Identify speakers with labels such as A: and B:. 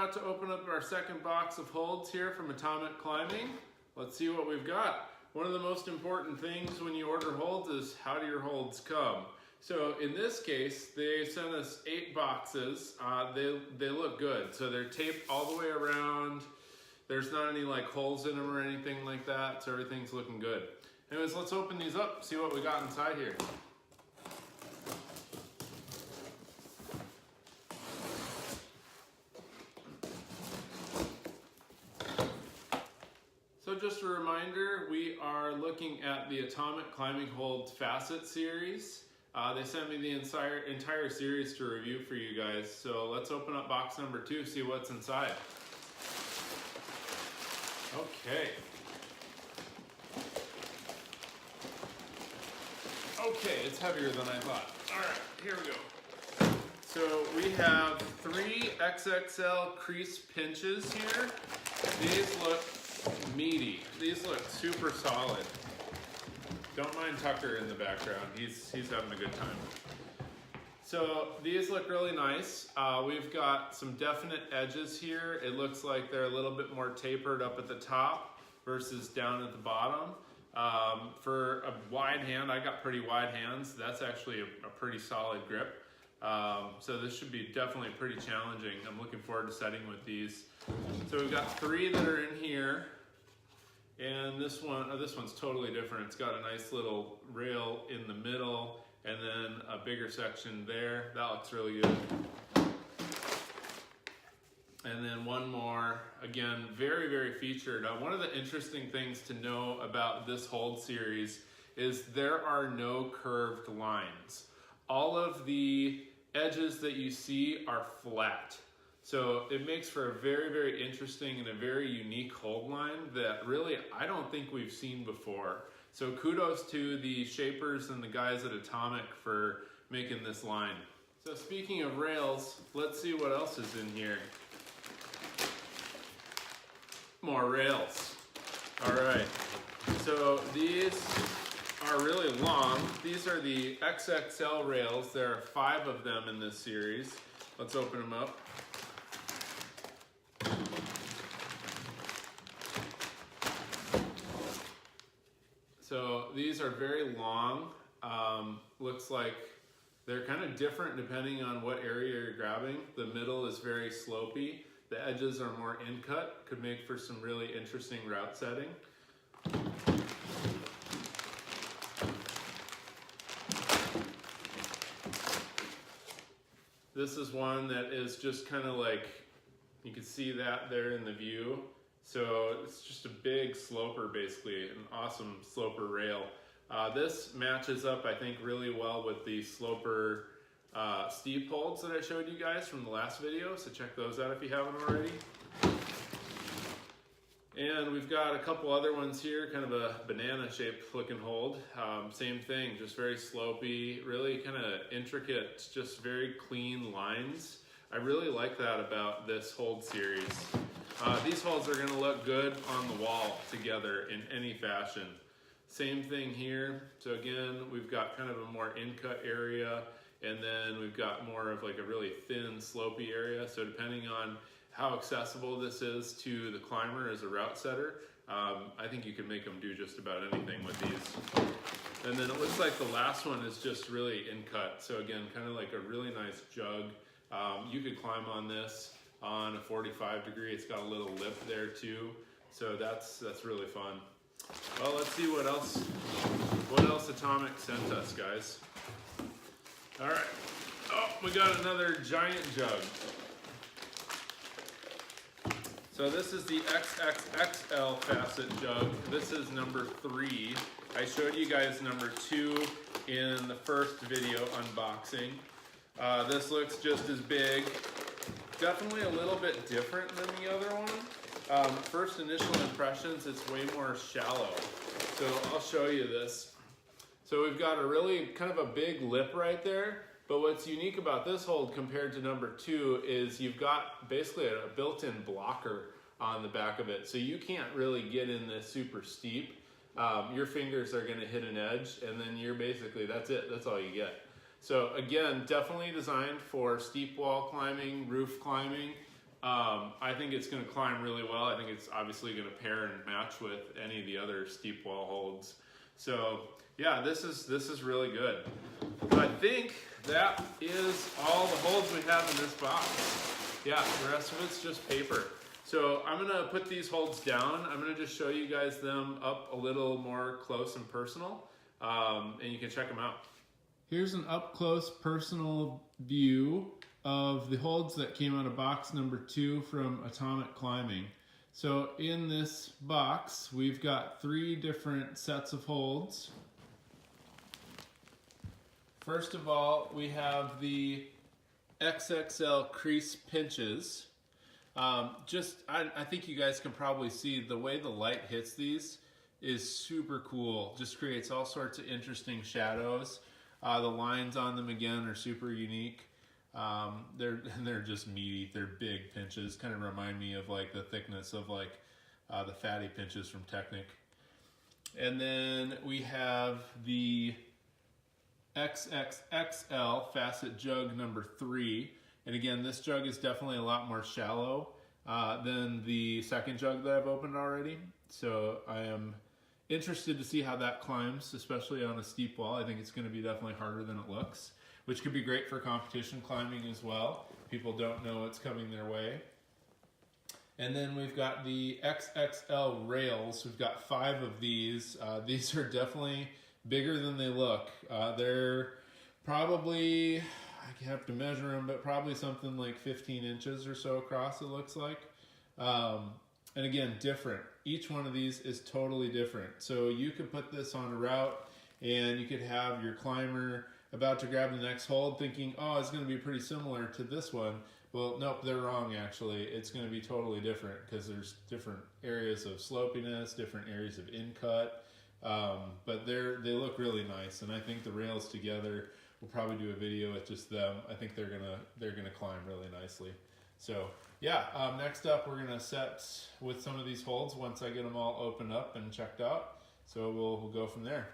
A: about to open up our second box of holds here from Atomik Climbing. Let's see what we've got. One of the most important things when you order holds is how do your holds come? So in this case, they sent us 8 boxes. They look good. So they're taped all the way around. There's not any like holes in them or anything like that. So everything's looking good. Anyways, let's open these up, see what we got inside here. So just a reminder, we are looking at the Atomik Climbing Holds Facet series. They sent me the entire series to review for you guys. So let's open up box number 2, see what's inside. Okay. Okay, it's heavier than I thought. All right, here we go. So we have 3 XXL Crease Pinches here. These look meaty. These look super solid. Don't mind Tucker in the background. He's having a good time. So these look really nice. We've got some definite edges here. It looks like they're a little bit more tapered up at the top versus down at the bottom. For a wide hand, I got pretty wide hands. That's actually a pretty solid grip. So this should be definitely pretty challenging. I'm looking forward to setting with these. So we've got 3 that are in here. And this one's totally different. It's got a nice little rail in the middle and then a bigger section there. That looks really good. And then one more, again, very, very featured. One of the interesting things to know about this hold series is there are no curved lines. All of the edges that you see are flat. So it makes for a very, very interesting and a very unique hold line that really I don't think we've seen before. So kudos to the shapers and the guys at Atomik for making this line. So speaking of rails, let's see what else is in here. More rails. All right, so these are really long. These are the XXL rails. There are 5 of them in this series. Let's open them up. So these are very long. Looks like they're kind of different depending on what area you're grabbing. The middle is very slopey. The edges are more in-cut. Could make for some really interesting route setting. This is one that is just kind of like, you can see that there in the view. So it's just a big sloper, basically, an awesome sloper rail. This matches up, I think, really well with the sloper steep holds that I showed you guys from the last video, so check those out if you haven't already. And we've got a couple other ones here, kind of a banana-shaped looking hold. Same thing, just very slopey, really kind of intricate, just very clean lines. I really like that about this hold series. These holds are going to look good on the wall together in any fashion. Same thing here. So again, we've got kind of a more in-cut area, and then we've got more of like a really thin, slopey area. So depending on how accessible this is to the climber as a route setter, I think you can make them do just about anything with these. And then it looks like the last one is just really in-cut. So again, kind of like a really nice jug. You could climb on this on a 45 degree. It's got a little lip there too. So that's really fun. Well, let's see what else Atomik sent us, guys. All right. Oh, we got another giant jug. So this is the XXXL Facet Jug. This is number 3. I showed you guys number 2 in the first video unboxing. This looks just as big. Definitely a little bit different than the other one. First initial impressions, it's way more shallow. So I'll show you this. So we've got a really kind of a big lip right there. But what's unique about this hold compared to number 2 is you've got basically a built-in blocker on the back of it. So you can't really get in this super steep. Your fingers are gonna hit an edge and then you're basically, that's it, that's all you get. So again, definitely designed for steep wall climbing, roof climbing. I think it's going to climb really well. I think it's obviously going to pair and match with any of the other steep wall holds. So yeah, this is really good. I think that is all the holds we have in this box. Yeah, the rest of it's just paper. So I'm gonna put these holds down. I'm gonna just show you guys them up a little more close and personal, and you can check them out. Here's an up close personal view of the holds that came out of box number 2 from Atomik Climbing. So in this box, we've got 3 different sets of holds. First of all, we have the XXL Crease Pinches. I think you guys can probably see the way the light hits these is super cool. Just creates all sorts of interesting shadows. The lines on them again are super unique. They're just meaty. They're big pinches. Kind of remind me of like the thickness of like the fatty pinches from Technic. And then we have the XXXL Facet Jug number 3. And again, this jug is definitely a lot more shallow than the second jug that I've opened already. So I am interested to see how that climbs, especially on a steep wall. I think it's going to be definitely harder than it looks, which could be great for competition climbing as well. People don't know what's coming their way. And then we've got the XXL Rails. We've got 5 of these. These are definitely bigger than they look. They're probably, I have to measure them, but probably something like 15 inches or so across, it looks like. And again, different. Each one of these is totally different. So you could put this on a route and you could have your climber about to grab the next hold thinking, oh, it's going to be pretty similar to this one. Well, nope, they're wrong actually. It's going to be totally different because there's different areas of slopiness, different areas of in-cut. But they look really nice, and I think the rails together, we'll probably do a video with just them. I think they're gonna climb really nicely. So yeah, next up we're gonna set with some of these holds once I get them all opened up and checked out. So we'll go from there.